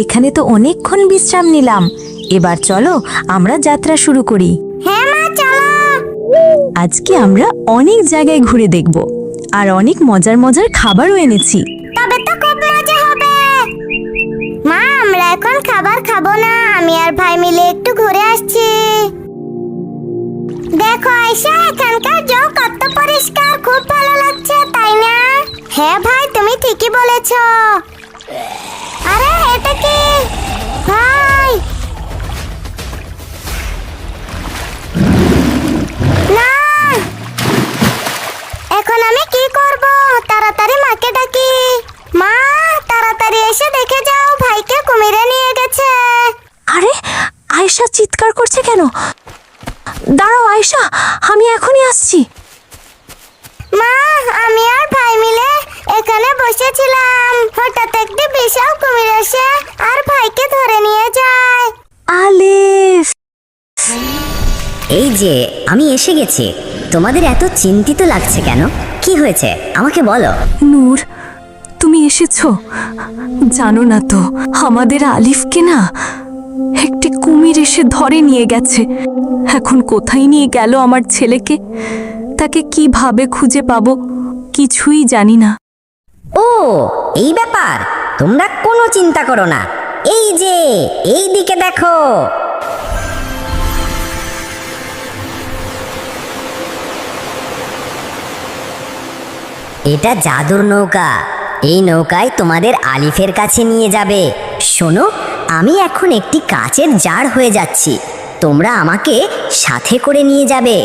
এখানে তো অনেকক্ষণ বিশ্রাম নিলাম, এবার চলো আমরা যাত্রা শুরু করি। হ্যাঁ মা, চলো। আজকে আমরা অনেক জায়গায় ঘুরে দেখব আর অনেক মজার মজার খাবারও এনেছি। তবে তো খুব মজা হবে। মা, আমরা এখন খাবার খাবো না, আমি আর ভাই মিলে একটু ঘুরে আসছি। দেখো আয়শা, এখানকার জল কত পরিষ্কার, খুব ভালো লাগছে, তাই না? হ্যাঁ ভাই, তুমি ঠিকই বলেছ। আরে এটা কি ভাই? না, এখন আমি কি করব? তাড়াতাড়ি মাকে ডাকি। মা, তাড়াতাড়ি এসে দেখে যাও, ভাইকে কুমিরে নিয়ে গেছে। আরে আয়েশা চিৎকার করছে কেন? দাঁড়াও আয়েশা, আমি এখনই আসছি। মা, আমি আর ভাই মিলে এখানে বসেছিলাম, হঠাৎ একটি বিশাল কুমির এসে আর ভাইকে ধরে নিয়ে যায়। আলিফ, এই যে আমি এসে গেছি। তোমাদের এত চিন্তিত লাগছে কেন? কি হয়েছে আমাকে বলো। নূর, তুমি এসেছো? জানো না তো, আমাদের আলিফকে না একটি কুমির এসে ধরে নিয়ে গেছে। এখন কোথায় নিয়ে গেল আমার ছেলেকে, তাকে কিভাবে খুঁজে পাবো কিছুই জানি না। ও, এই ব্যাপার। তোমরা কোনো চিন্তা করো না। এই যে এই দিকে দেখো। এটা জাদুর নৌকা। এই নৌকায় তোমাদের আলিফের কাছে নিয়ে যাবে। শোনো, আমি এখন একটি কাচের জার হয়ে যাচ্ছি, তোমরা আমাকে সাথে করে নিয়ে যাবে।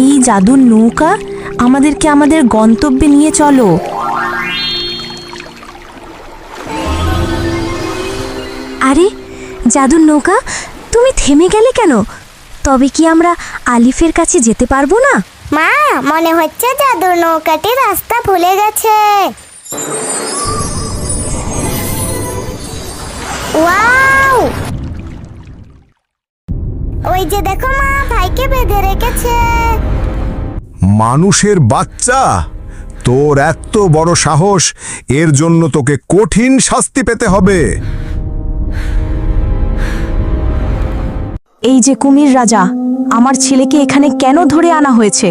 এই জাদুর নৌকা আমাদেরকে আমাদের গন্তব্যে নিয়ে চলো। আরে জাদুর নৌকা, তুমি থেমে গেলে কেন? তবে কি আমরা আলিফের কাছে যেতে পারবো না? মা, মনে হচ্ছে জাদুর নৌকাটি রাস্তা ভুলে গেছে। ওয়াও! ওই যে দেখো মা, ভাইকে বেঁধে রেখেছে। মানুষের বাচ্চা, তোর এত বড় সাহস! এর জন্য তোকে কঠিন শাস্তি পেতে হবে। এই যে কুমির রাজা, আমার ছেলেকে এখানে কেন ধরে আনা হয়েছে?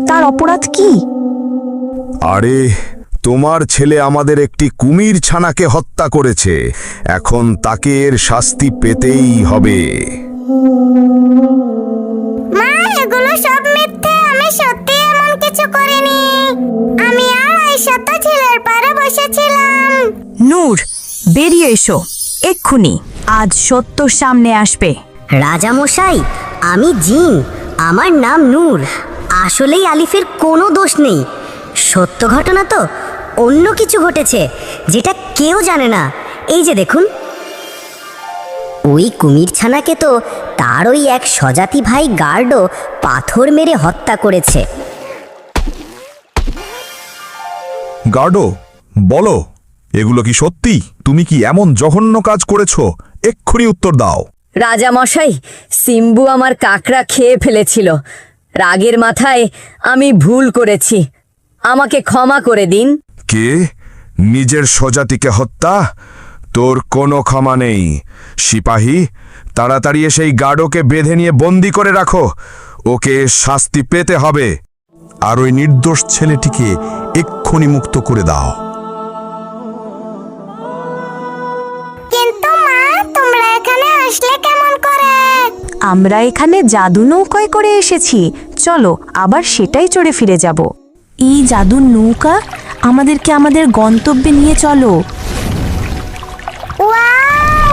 তার অপরাধ কি? আরে, তোমার ছেলে আমাদের একটি কুমির ছানাকে হত্যা করেছে, এখন তাকে এর শাস্তি পেতেই হবে। মা, এগুলো সব মিথ্যে, আমি সত্যি এমন কিছু করিনি। আমি আর আয়েশা তো ছেলের পাড়ে বসেছিলাম। নূর, বেরিয়ে এসো এক্ষুনি, আজ সত্য সামনে আসবে। রাজামশাই, আমি জিন, আমার নাম নূর। আসলেই আলিফের কোনো দোষ নেই। সত্য ঘটনা তো অন্য কিছু ঘটেছে, যেটা কেউ জানে না। এই যে দেখুন, ওই কুমির ছানাকে তো তার ওই এক স্বজাতি ভাই গার্ডও পাথর মেরে হত্যা করেছে। গার্ডো, বলো, এগুলো কি সত্যি? তুমি কি এমন জঘন্য কাজ করেছো? এক্ষুনি উত্তর দাও। রাজামশাই, সিম্বু আমার কাকড়া খেয়ে ফেলেছিল। রাগের মাথায় আমি ভুল করেছি, আমাকে ক্ষমা করে দিন। কে? নিজের স্বজাতিকে হত্যা? তোর কোনো ক্ষমা নেই। সিপাহী, তাড়াতাড়ি সেই গার্ডোকে বেঁধে নিয়ে বন্দি করে রাখো, ওকে শাস্তি পেতে হবে। আর ওই নির্দোষ ছেলেটিকে এক্ষুনি মুক্ত করে দাও। কিন্তু মা, তোমরা এখানে আসলে কেমন করে? আমরা এখানে জাদু নৌকায় করে এসেছি, চলো আবার সেটাই চড়ে ফিরে যাব। এই জাদুর নৌকা আমাদেরকে আমাদের গন্তব্যে নিয়ে চলো। ওয়াও!